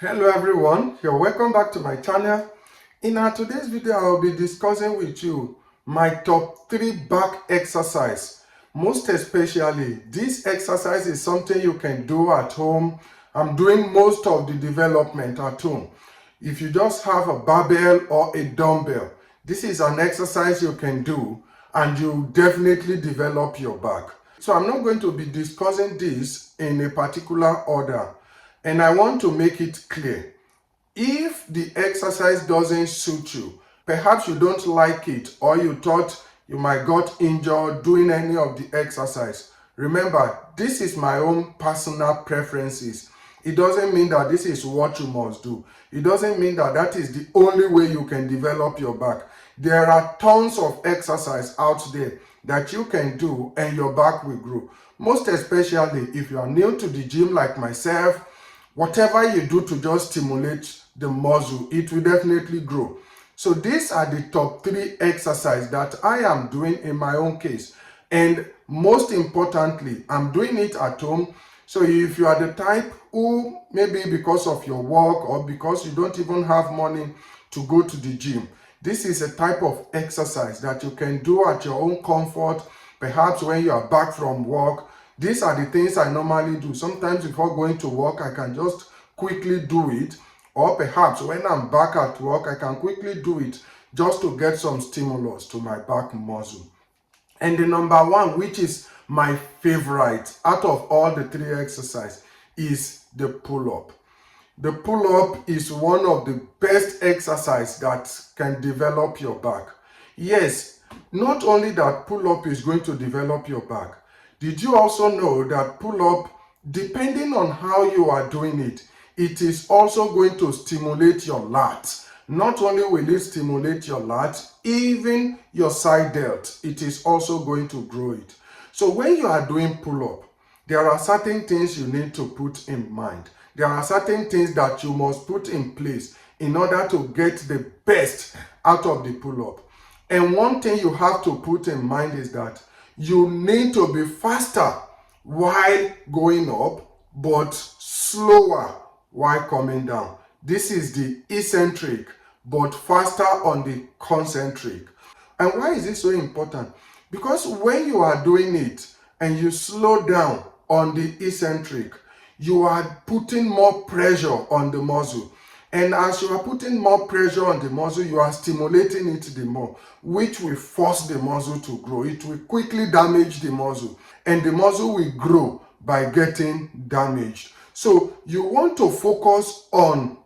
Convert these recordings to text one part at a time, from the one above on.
Hello everyone, you're welcome back to my channel. In our today's video, I'll be discussing with you my top 3 back exercise. Most especially, this exercise is something you can do at home. I'm doing most of the development at home. If you just have a barbell or a dumbbell, this is an exercise you can do and you definitely develop your back. So I'm not going to be discussing this in a particular order. And I want to make it clear, if the exercise doesn't suit you, perhaps you don't like it or you thought you might got injured doing any of the exercise, remember, this is my own personal preferences. It doesn't mean that this is what you must do. It doesn't mean that that is the only way you can develop your back. There are tons of exercise out there that you can do and your back will grow. Most especially if you are new to the gym like myself, whatever you do to just stimulate the muscle, it will definitely grow. So these are the top 3 exercises that I am doing in my own case. And most importantly, I'm doing it at home. So if you are the type who maybe because of your work or because you don't even have money to go to the gym, this is a type of exercise that you can do at your own comfort, perhaps when you are back from work. These are the things I normally do. Sometimes before going to work, I can just quickly do it. Or perhaps when I'm back at work, I can quickly do it just to get some stimulus to my back muscle. And the number 1, which is my favorite out of all the 3 exercises, is the pull-up. The pull-up is one of the best exercises that can develop your back. Yes, not only that pull-up is going to develop your back, did you also know that pull-up, depending on how you are doing it, it is also going to stimulate your lats. Not only will it stimulate your lats, even your side delt, it is also going to grow it. So when you are doing pull-up, there are certain things you need to put in mind. There are certain things that you must put in place in order to get the best out of the pull-up. And one thing you have to put in mind is that you need to be faster while going up, but slower while coming down. This is the eccentric, but faster on the concentric. And why is this so important? Because when you are doing it and you slow down on the eccentric, you are putting more pressure on the muscle. And as you are putting more pressure on the muscle, you are stimulating it the more, which will force the muscle to grow. It will quickly damage the muscle, and the muscle will grow by getting damaged. So you want to focus on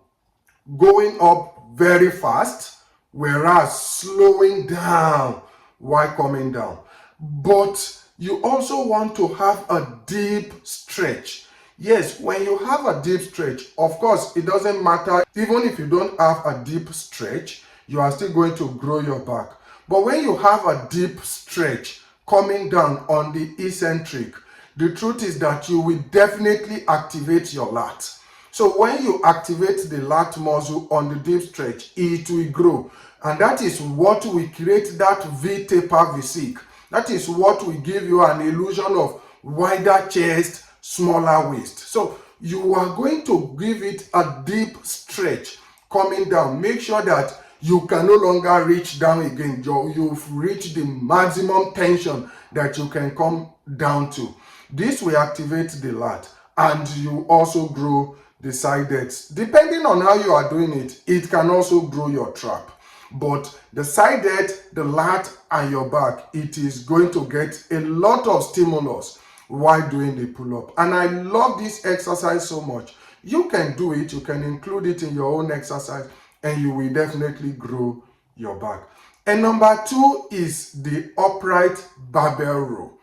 going up very fast, whereas slowing down while coming down. But you also want to have a deep stretch. Yes, when you have a deep stretch, of course, it doesn't matter. Even if you don't have a deep stretch, you are still going to grow your back. But when you have a deep stretch coming down on the eccentric, the truth is that you will definitely activate your lat. So when you activate the lat muscle on the deep stretch, it will grow. And that is what will create that V-taper physique. That is what will give you an illusion of wider chest, smaller waist. So you are going to give it a deep stretch coming down. Make sure that you can no longer reach down again. You've reached the maximum tension that you can come down to. This will activate the lat, and you also grow the side delts. Depending on how you are doing it, it can also grow your trap. But the side delt, the lat, and your back, it is going to get a lot of stimulus while doing the pull-up. And I love this exercise so much. You can do it, you can include it in your own exercise, and you will definitely grow your back. And number 2 is the upright barbell row.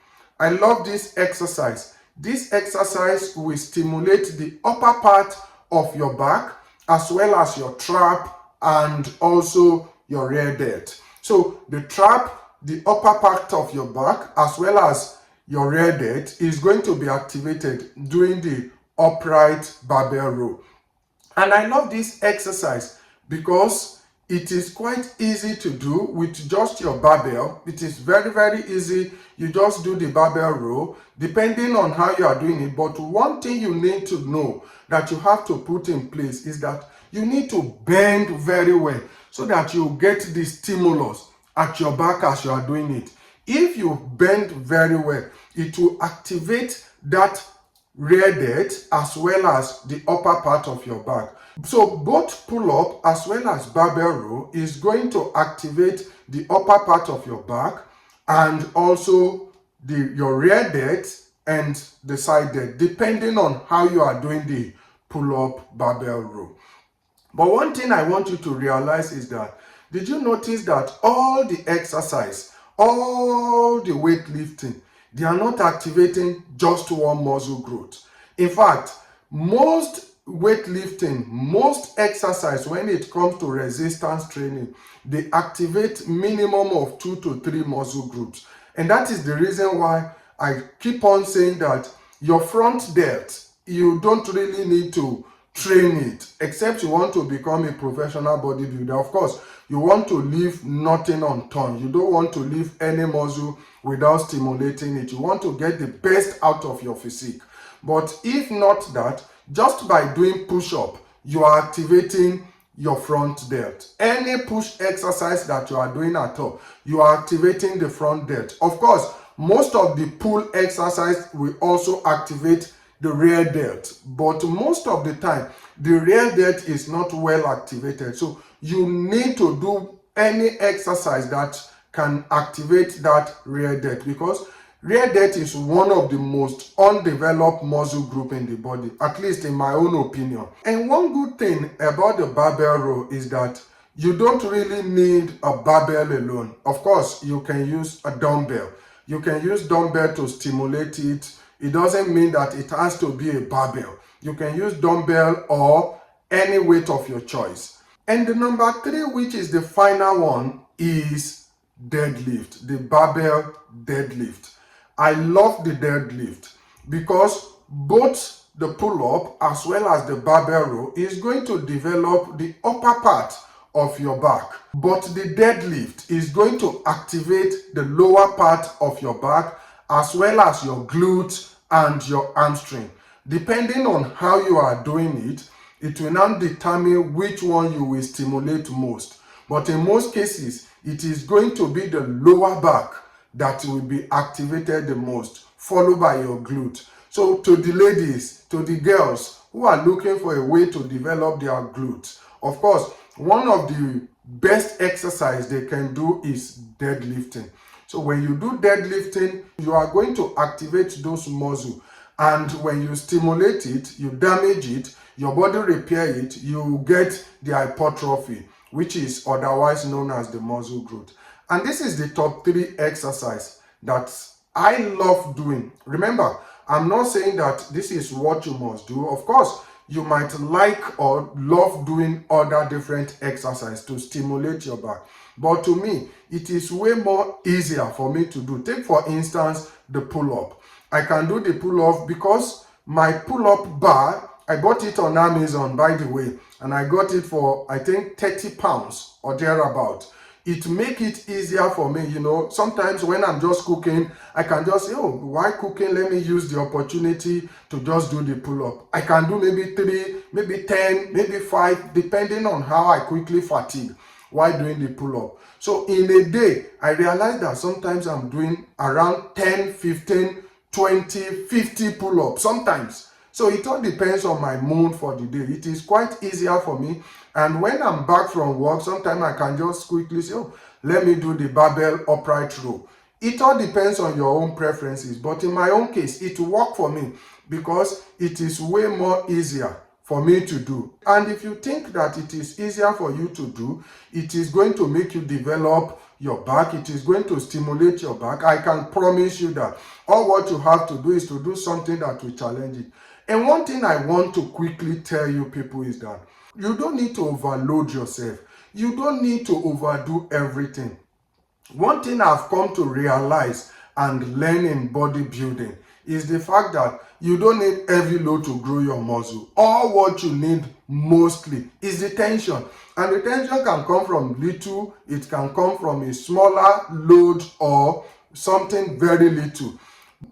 I love this exercise. This exercise will stimulate the upper part of your back as well as your trap and also your rear delt. So the trap, the upper part of your back as well as your rear delt is going to be activated during the upright barbell row. And I love this exercise because It is quite easy to do with just your barbell. It is very, very easy. You just do the barbell row depending on how you are doing it. But one thing you need to know that you have to put in place is that you need to bend very well so that you get the stimulus at your back as you are doing it. If you bend very well, it will activate that rear delt as well as the upper part of your back. So both pull-up as well as barbell row is going to activate the upper part of your back and also your rear delt and the side delt, depending on how you are doing the pull-up barbell row. But one thing I want you to realize is that, did you notice that all the exercise, all the weightlifting, they are not activating just one muscle growth? In fact, most weightlifting, most exercise, when it comes to resistance training, they activate minimum of 2 to 3 muscle groups. And that is the reason why I keep on saying that your front delt, you don't really need to train it, except you want to become a professional bodybuilder. Of course, you want to leave nothing unturned. You don't want to leave any muscle without stimulating it. You want to get the best out of your physique. But if not that, just by doing push-up, you are activating your front delt. Any push exercise that you are doing at all, you are activating the front delt. Of course, most of the pull exercise will also activate the rear delt, but most of the time the rear delt is not well activated. So you need to do any exercise that can activate that rear delt, because rear delt is one of the most undeveloped muscle group in the body, at least in my own opinion. And one good thing about the barbell row is that you don't really need a barbell alone. Of course, you can use a dumbbell. You can use dumbbell to stimulate it. It doesn't mean that it has to be a barbell. You can use dumbbell or any weight of your choice. And the number 3, which is the final one, is deadlift, the barbell deadlift. I love the deadlift because both the pull-up as well as the barbell row is going to develop the upper part of your back. But the deadlift is going to activate the lower part of your back as well as your glutes and your hamstring. Depending on how you are doing it, it will now determine which one you will stimulate most. But in most cases, it is going to be the lower back that will be activated the most, followed by your glute. So to the ladies, to the girls who are looking for a way to develop their glutes, of course, one of the best exercise they can do is deadlifting. So when you do deadlifting, you are going to activate those muscles. And when you stimulate it, you damage it, your body repair it, you get the hypertrophy, which is otherwise known as the muscle growth. And this is the top 3 exercise that I love doing. Remember, I'm not saying that this is what you must do. Of course, you might like or love doing other different exercises to stimulate your back. But to me, it is way more easier for me to do. Take for instance, the pull-up. I can do the pull-up because my pull-up bar, I bought it on Amazon, by the way, and I got it for, I think, 30 pounds or thereabout. It make it easier for me, sometimes when I'm just cooking, I can just say, oh, why cooking? Let me use the opportunity to just do the pull-up. I can do maybe 3, maybe 10, maybe 5, depending on how I quickly fatigue while doing the pull-up. So in a day, I realize that sometimes I'm doing around 10, 15, 20, 50 pull-ups sometimes. So it all depends on my mood for the day. It is quite easier for me. And when I'm back from work, sometimes I can just quickly say, oh, let me do the barbell upright row. It all depends on your own preferences. But in my own case, it will work for me because it is way more easier for me to do. And if you think that it is easier for you to do, it is going to make you develop your back, it is going to stimulate your back, I can promise you that all what you have to do is to do something that will challenge it. And one thing I want to quickly tell you people is that you don't need to overload yourself. You don't need to overdo everything. One thing I've come to realize and learn in bodybuilding is the fact that you don't need heavy load to grow your muscle. All what you need mostly is the tension. And the tension can come from little, it can come from a smaller load or something very little.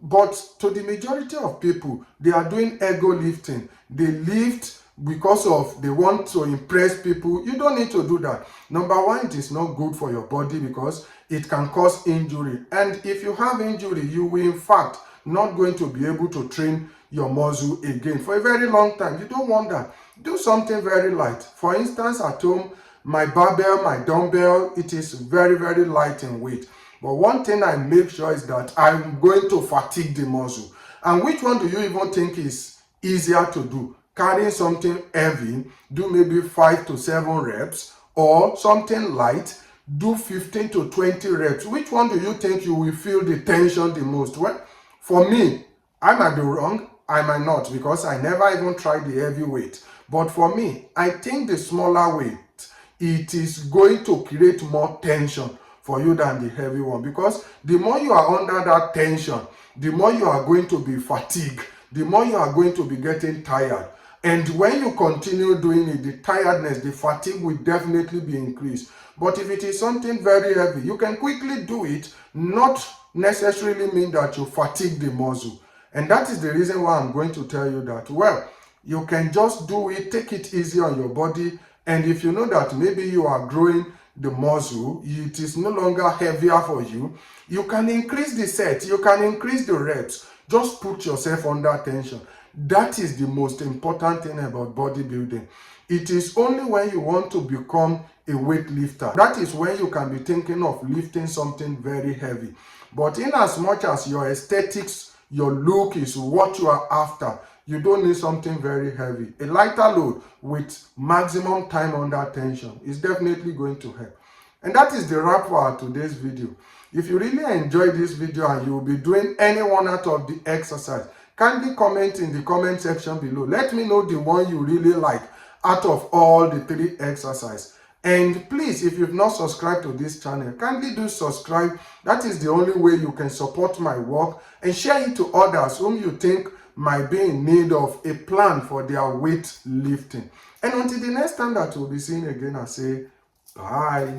But to the majority of people, they are doing ego lifting. They lift because of they want to impress people. You don't need to do that. Number one, it is not good for your body because it can cause injury. And if you have injury, you will in fact not going to be able to train your muscle again for a very long time. You don't want that. Do something very light. For instance, at home, my barbell, my dumbbell, it is very, very light in weight. But one thing I make sure is that I'm going to fatigue the muscle. And which one do you even think is easier to do? Carrying something heavy, do maybe 5 to 7 reps, or something light, do 15 to 20 reps. Which one do you think you will feel the tension the most? Well, for me, I might be wrong, I might not, because I never even tried the heavy weight. But for me, I think the smaller weight, it is going to create more tension for you than the heavy one, because the more you are under that tension, the more you are going to be fatigued, the more you are going to be getting tired. And when you continue doing it, the tiredness, the fatigue will definitely be increased. But if it is something very heavy, you can quickly do it, not necessarily mean that you fatigue the muscle. And that is the reason why I'm going to tell you that, well, you can just do it, take it easy on your body. And if you know that maybe you are growing the muscle, it is no longer heavier for you, you can increase the set, you can increase the reps. Just put yourself under tension. That is the most important thing about bodybuilding. It is only when you want to become a weightlifter, that is when you can be thinking of lifting something very heavy. But in as much as your aesthetics, your look is what you are after, you don't need something very heavy. A lighter load with maximum time under tension is definitely going to help. And that is the wrap for today's video. If you really enjoyed this video and you will be doing any one out of the exercise, kindly comment in the comment section below. Let me know the one you really like out of all the 3 exercises. And please, if you've not subscribed to this channel, kindly do subscribe. That is the only way you can support my work, and share it to others whom you think might be in need of a plan for their weight lifting. And until the next time that we'll be seeing again, I say bye.